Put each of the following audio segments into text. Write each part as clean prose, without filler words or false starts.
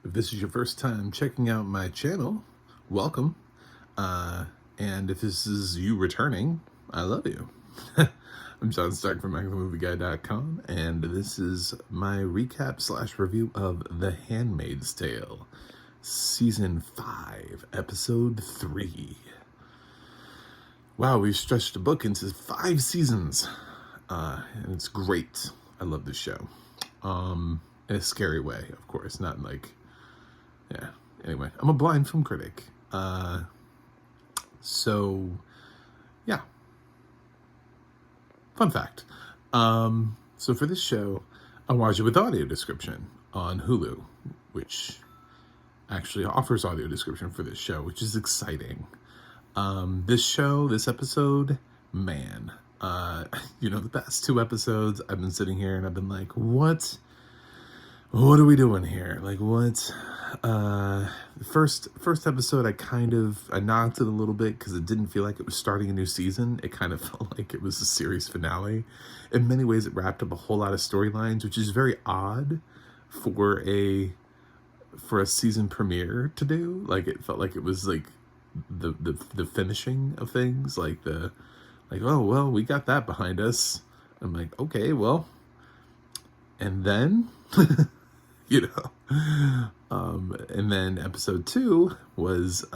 If this is your first time checking out my channel, welcome. And if this is you returning, I love you. I'm John Stark from movieguy.com, and this is my recap / review of The Handmaid's Tale, Season 5, Episode 3. Wow, we've stretched the book into 5 seasons, and it's great. I love this show. In a scary way, of course, not like... Yeah, anyway, I'm a blind film critic. So, yeah. Fun fact. So for this show, I watched it with audio description on Hulu, which actually offers audio description for this show, which is exciting. This episode, man, the past 2 episodes, I've been sitting here and I've been like, what are we doing here? Like, what? The first episode, I knocked it a little bit because it didn't feel like it was starting a new season. It kind of felt like it was a series finale. In many ways, it wrapped up a whole lot of storylines, which is very odd for a season premiere to do. Like, it felt like it was like the finishing of things, oh well, we got that behind us. I'm like, okay, well, and then and then episode 2 was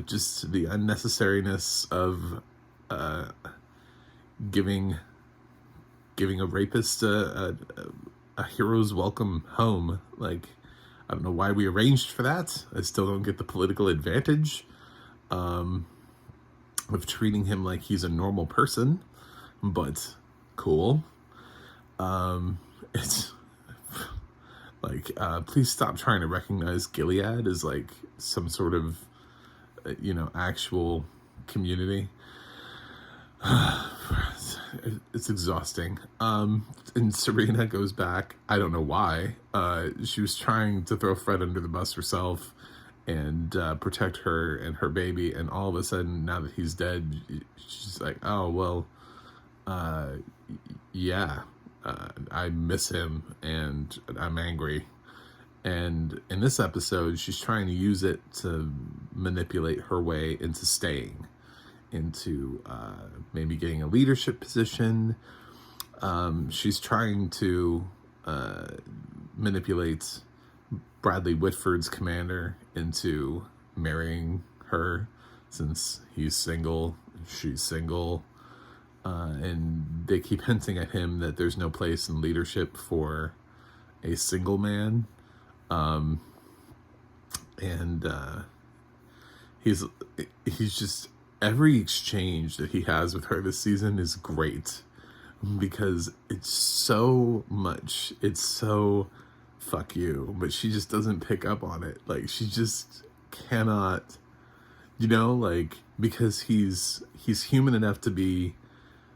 just the unnecessariness of giving a rapist a hero's welcome home. Like, I don't know why we arranged for that. I still don't get the political advantage of treating him like he's a normal person, but cool. It's like, please stop trying to recognize Gilead as like some sort of, actual community. It's exhausting. And Serena goes back. I don't know why. She was trying to throw Fred under the bus herself and protect her and her baby. And all of a sudden, now that he's dead, she's like, oh, well, yeah. I miss him and I'm angry. And in this episode, she's trying to use it to manipulate her way into staying, into maybe getting a leadership position. She's trying to manipulate Bradley Whitford's commander into marrying her, since he's single, she's single. And they keep hinting at him that there's no place in leadership for a single man. He's just, every exchange that he has with her this season is great, because it's so fuck you, but she just doesn't pick up on it. Like, she just cannot, because he's human enough to be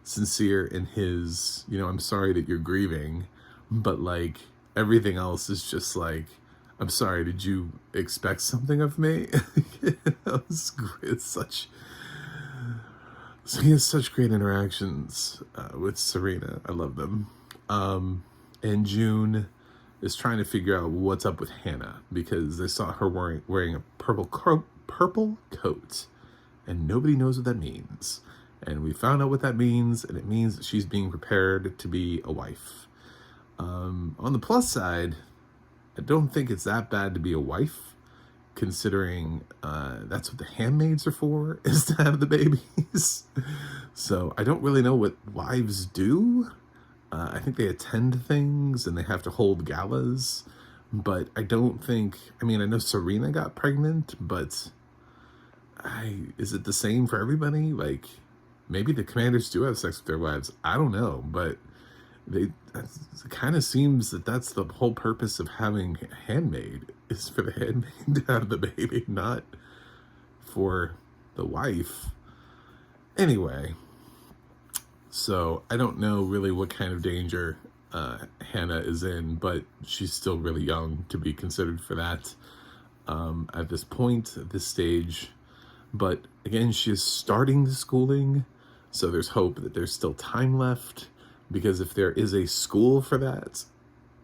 sincere in his, I'm sorry that you're grieving, but like everything else is just like, I'm sorry, did you expect something of me? It's such, so he has such great interactions with Serena. I love them. And June is trying to figure out what's up with Hannah, because they saw her wearing a purple coat, and nobody knows what that means. And we found out what that means, and it means that she's being prepared to be a wife. On the plus side, I don't think it's that bad to be a wife, considering that's what the handmaids are for, is to have the babies. So I don't really know what wives do. I think they attend things and they have to hold galas, but I don't think, I know Serena got pregnant, but is it the same for everybody? Like, maybe the commanders do have sex with their wives. I don't know, but it kind of seems that that's the whole purpose of having a handmaid, is for the handmaid to have the baby, not for the wife. Anyway, so I don't know really what kind of danger Hannah is in, but she's still really young to be considered for that at this point, at this stage. But again, she is starting the schooling, so there's hope that there's still time left, because if there is a school for that,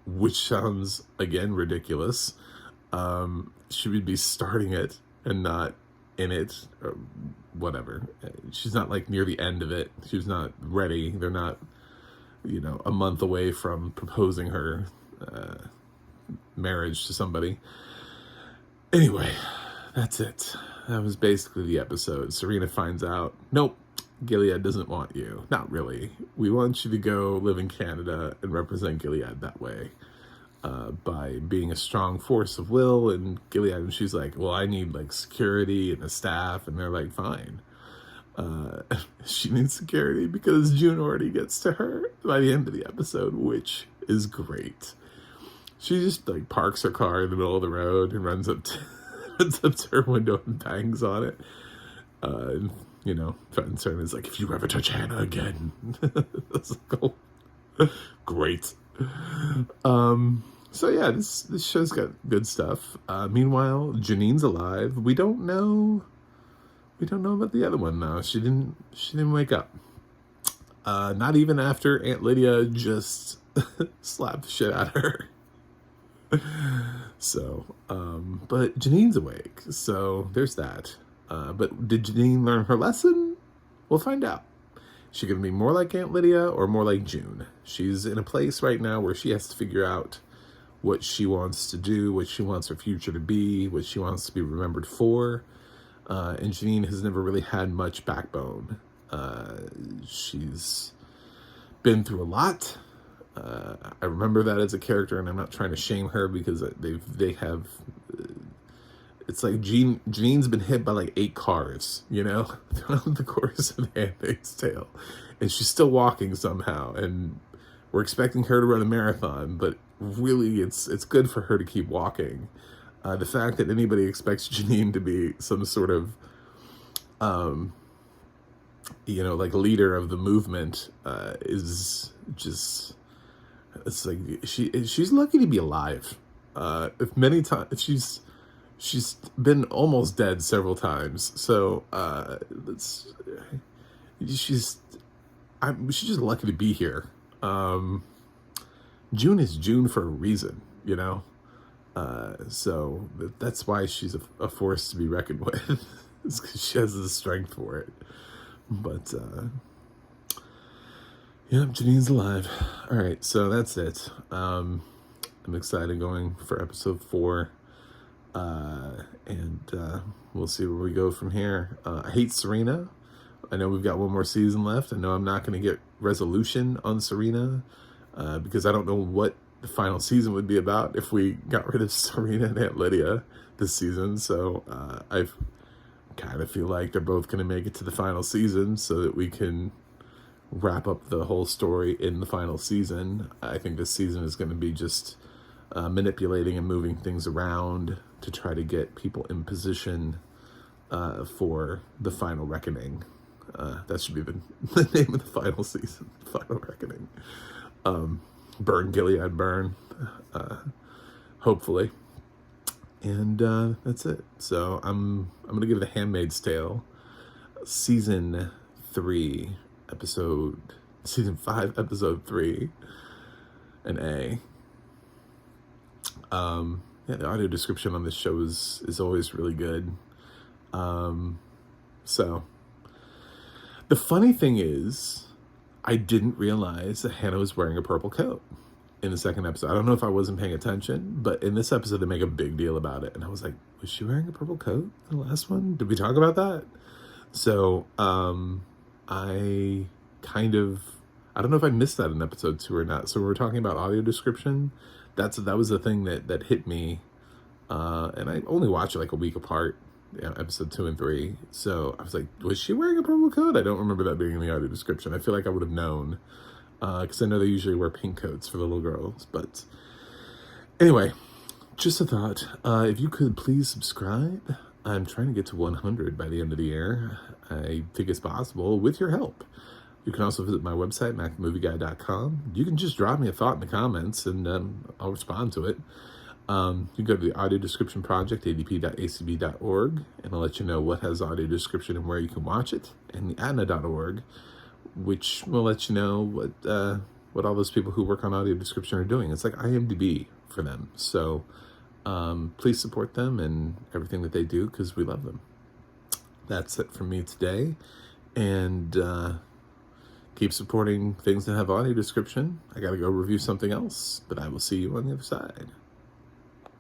which sounds, again, ridiculous. She would be starting it and not in it, or whatever. She's not like near the end of it. She's not ready. They're not, a month away from proposing her marriage to somebody. Anyway, that's it. That was basically the episode. Serena finds out, nope, Gilead doesn't want you. Not really. We want you to go live in Canada and represent Gilead that way. By being a strong force of will. And Gilead, and she's like, well, I need like security and a staff. And they're like, fine. She needs security because June already gets to her by the end of the episode, which is great. She just like parks her car in the middle of the road and runs up to her window and bangs on it. And, threatens her and is like, if you ever touch Hannah again. That's like, oh, great. So yeah, this show's got good stuff. Meanwhile, Janine's alive. We don't know about the other one though. She didn't wake up. Not even after Aunt Lydia just slapped the shit out of her. So, but Janine's awake. So there's that. But did Janine learn her lesson? We'll find out. She gonna be more like Aunt Lydia or more like June? She's in a place right now where she has to figure out what she wants to do, what she wants her future to be, what she wants to be remembered for. And Janine has never really had much backbone. She's been through a lot. I remember that as a character, and I'm not trying to shame her because they have. It's like Janine's been hit by like 8 cars, throughout the course of The Handmaid's Tale. And she's still walking somehow. And we're expecting her to run a marathon, but really it's good for her to keep walking. The fact that anybody expects Janine to be some sort of, like leader of the movement is just, it's like she's lucky to be alive. If she's been almost dead several times. So she's just lucky to be here. June is June for a reason, so that's why she's a force to be reckoned with. It's because she has the strength for it. But Janine's alive. All right, so that's it. I'm excited going for episode 4. And we'll see where we go from here. I hate Serena. I know we've got one more season left. I know I'm not going to get resolution on Serena because I don't know what the final season would be about if we got rid of Serena and Aunt Lydia this season. So I kind of feel like they're both going to make it to the final season so that we can wrap up the whole story in the final season. I think this season is going to be just manipulating and moving things around to try to get people in position for the final reckoning. That should be the name of the final season, Final Reckoning. Burn, Gilead, burn, hopefully. And that's it. So I'm going to give The Handmaid's Tale season 5, episode 3, an A. The audio description on this show is always really good. So the funny thing is, I didn't realize that Hannah was wearing a purple coat in the second episode. I don't know if I wasn't paying attention, but in this episode they make a big deal about it. And I was like, was she wearing a purple coat in the last one? Did we talk about that? So I don't know if I missed that in episode 2 or not. So we're talking about audio description. That was the thing that hit me. And I only watched it like a week apart, episode 2 and 3. So I was like, was she wearing a purple coat? I don't remember that being in the audio description. I feel like I would have known, because I know they usually wear pink coats for the little girls. But anyway, just a thought. If you could please subscribe. I'm trying to get to 100 by the end of the year. I think it's possible with your help. You can also visit my website, movieguy.com. You can just drop me a thought in the comments, and I'll respond to it. You can go to the audio description project, adp.acb.org, and I'll let you know what has audio description and where you can watch it, and the adna.org, which will let you know what all those people who work on audio description are doing. It's like IMDb for them. So please support them and everything that they do, because we love them. That's it from me today. And keep supporting things that have audio description. I got to go review something else, but I will see you on the other side.